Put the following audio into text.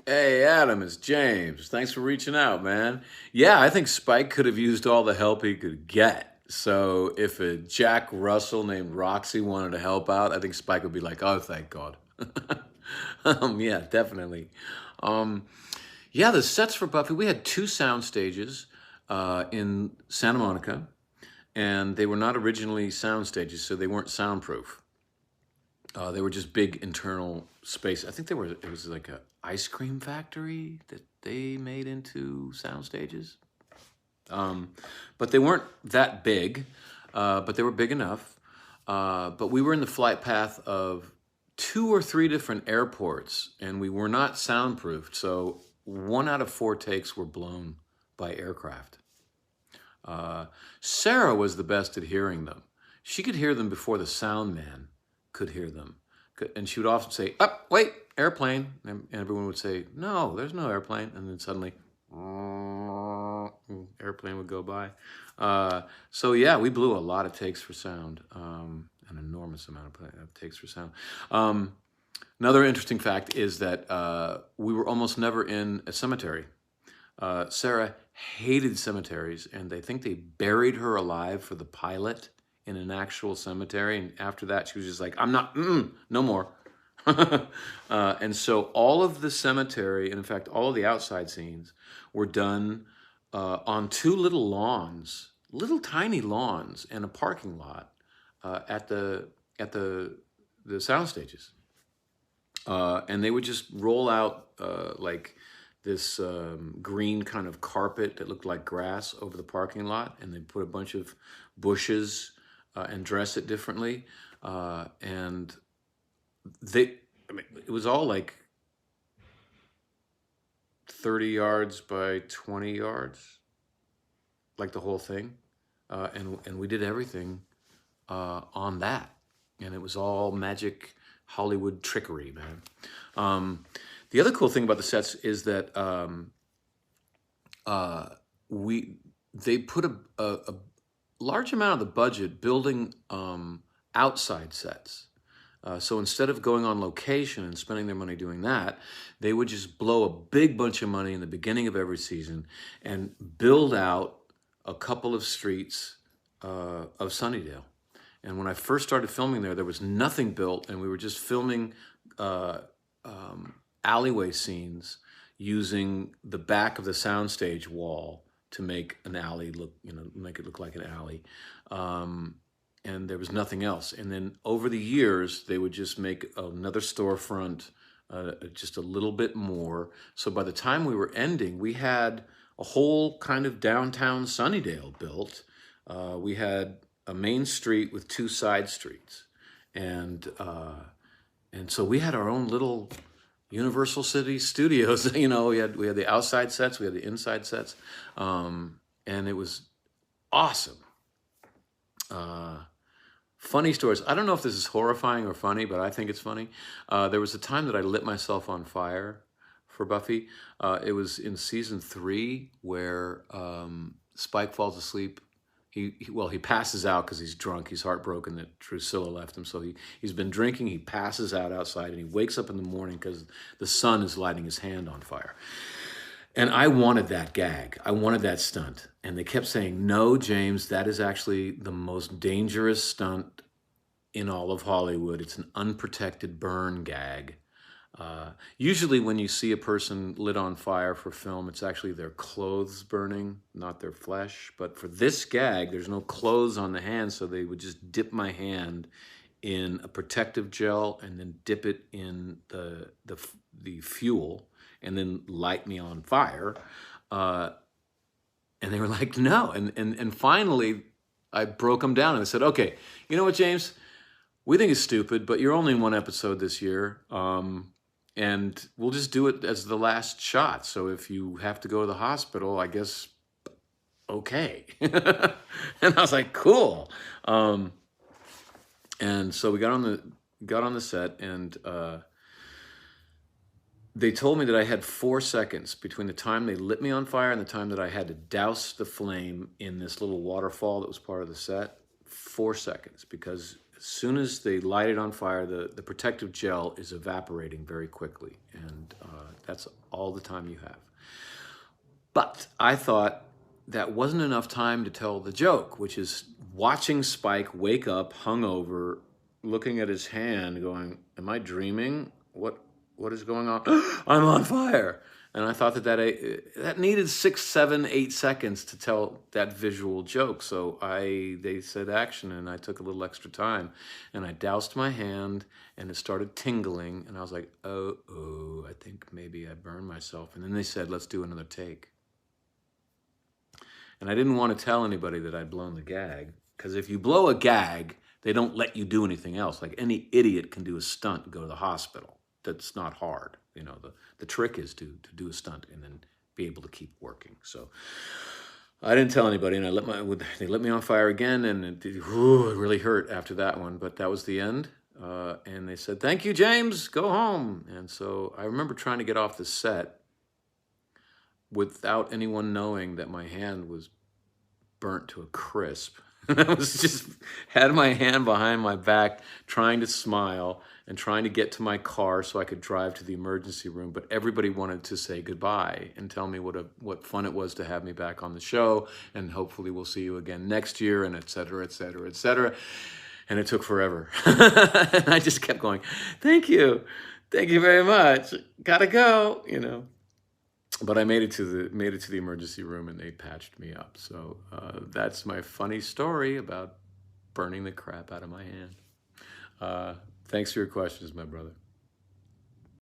Hey, Adam, it's James. Thanks for reaching out, man. Yeah, I think Spike could have used all the help he could get. So if a Jack Russell named Roxy wanted to help out, I think Spike would be like, "Oh, thank God." Yeah, definitely. Um, yeah, the sets for Buffy, we had two sound stages in Santa Monica, and they were not originally sound stages, so they weren't soundproof. They were just big internal space. I think they were. It was like a ice cream factory that they made into sound stages. Um, but they weren't that big. But they were big enough. But we were in the flight path of two or three different airports, and we were not soundproofed. So one out of four takes were blown by aircraft. Uh, Sarah was the best at hearing them. She could hear them before the sound man could hear them. And she would often say, "Up, wait, airplane." And everyone would say, "No, there's no airplane." And then suddenly, airplane would go by. So yeah, we blew a lot of takes for sound, an enormous amount of takes for sound. Another interesting fact is that we were almost never in a cemetery. Sarah hated cemeteries, and they think they buried her alive for the pilot in an actual cemetery. And after that, she was just like, "I'm not, no more." And so all of the cemetery, and in fact, all of the outside scenes were done on two little lawns, little tiny lawns, and a parking lot at the sound stages. And they would just roll out like this green kind of carpet that looked like grass over the parking lot, and they put a bunch of bushes and dress it differently. And I mean, it was all like 30 yards by 20 yards, like the whole thing. And we did everything on that. And it was all magic Hollywood trickery, man. The other cool thing about the sets is that uh, we they put a large amount of the budget building outside sets. So instead of going on location and spending their money doing that, they would just blow a big bunch of money in the beginning of every season and build out a couple of streets of Sunnydale. And when I first started filming there was nothing built, and we were just filming uh, alleyway scenes using the back of the soundstage wall to make an alley look, make it look like an alley. Um, and there was nothing else. And then over the years, they would just make another storefront, just a little bit more. So by the time we were ending, we had a whole kind of downtown Sunnydale built. We had a main street with two side streets, and so we had our own little Universal City Studios. We had the outside sets, we had the inside sets, and it was awesome. Uh, Funny stories. I don't know if this is horrifying or funny, but I think it's funny. There was a time that I lit myself on fire for Buffy. It was in season 3 where Spike falls asleep. He passes out because he's drunk. He's heartbroken that Drusilla left him. So he's been drinking. He passes out outside, and he wakes up in the morning because the sun is lighting his hand on fire. And I wanted that gag. I wanted that stunt. And they kept saying, "No, James, that is actually the most dangerous stunt in all of Hollywood. It's an unprotected burn gag." Usually when you see a person lit on fire for film, it's actually their clothes burning, not their flesh. But for this gag, there's no clothes on the hand, so they would just dip my hand in a protective gel and then dip it in the fuel and then light me on fire. Uh, and they were like, "No." And finally, I broke them down and I said, "Okay, you know what, James? We think it's stupid, but you're only in one episode this year. And we'll just do it as the last shot. So if you have to go to the hospital, I guess, okay." And I was like, "Cool." And so we got on the set, and they told me that I had 4 seconds between the time they lit me on fire and the time that I had to douse the flame in this little waterfall that was part of the set. 4 seconds, because as soon as they light it on fire, the protective gel is evaporating very quickly, and that's all the time you have. But I thought that wasn't enough time to tell the joke, which is watching Spike wake up hungover, looking at his hand, going, "Am I dreaming? What is going on? I'm on fire!" And I thought that needed 6, 7, 8 seconds to tell that visual joke. So they said action, and I took a little extra time, and I doused my hand, and it started tingling, and I was like, oh, I think maybe I burned myself. And then they said, let's do another take. And I didn't want to tell anybody that I'd blown the gag, because if you blow a gag, they don't let you do anything else. Like any idiot can do a stunt and go to the hospital. That's not hard. You know, the trick is to do a stunt and then be able to keep working. So I didn't tell anybody, and they let me on fire again, and it really hurt after that one. But that was the end. And they said, "Thank you, James. Go home." And so I remember trying to get off the set without anyone knowing that my hand was burnt to a crisp. I was just had my hand behind my back, trying to smile and trying to get to my car so I could drive to the emergency room. But everybody wanted to say goodbye and tell me what fun it was to have me back on the show, and hopefully we'll see you again next year, and et cetera, et cetera, et cetera. And it took forever. And I just kept going, thank you very much. Gotta go, you know. But I made it to the emergency room, and they patched me up. So that's my funny story about burning the crap out of my hand. Thanks for your questions, my brother.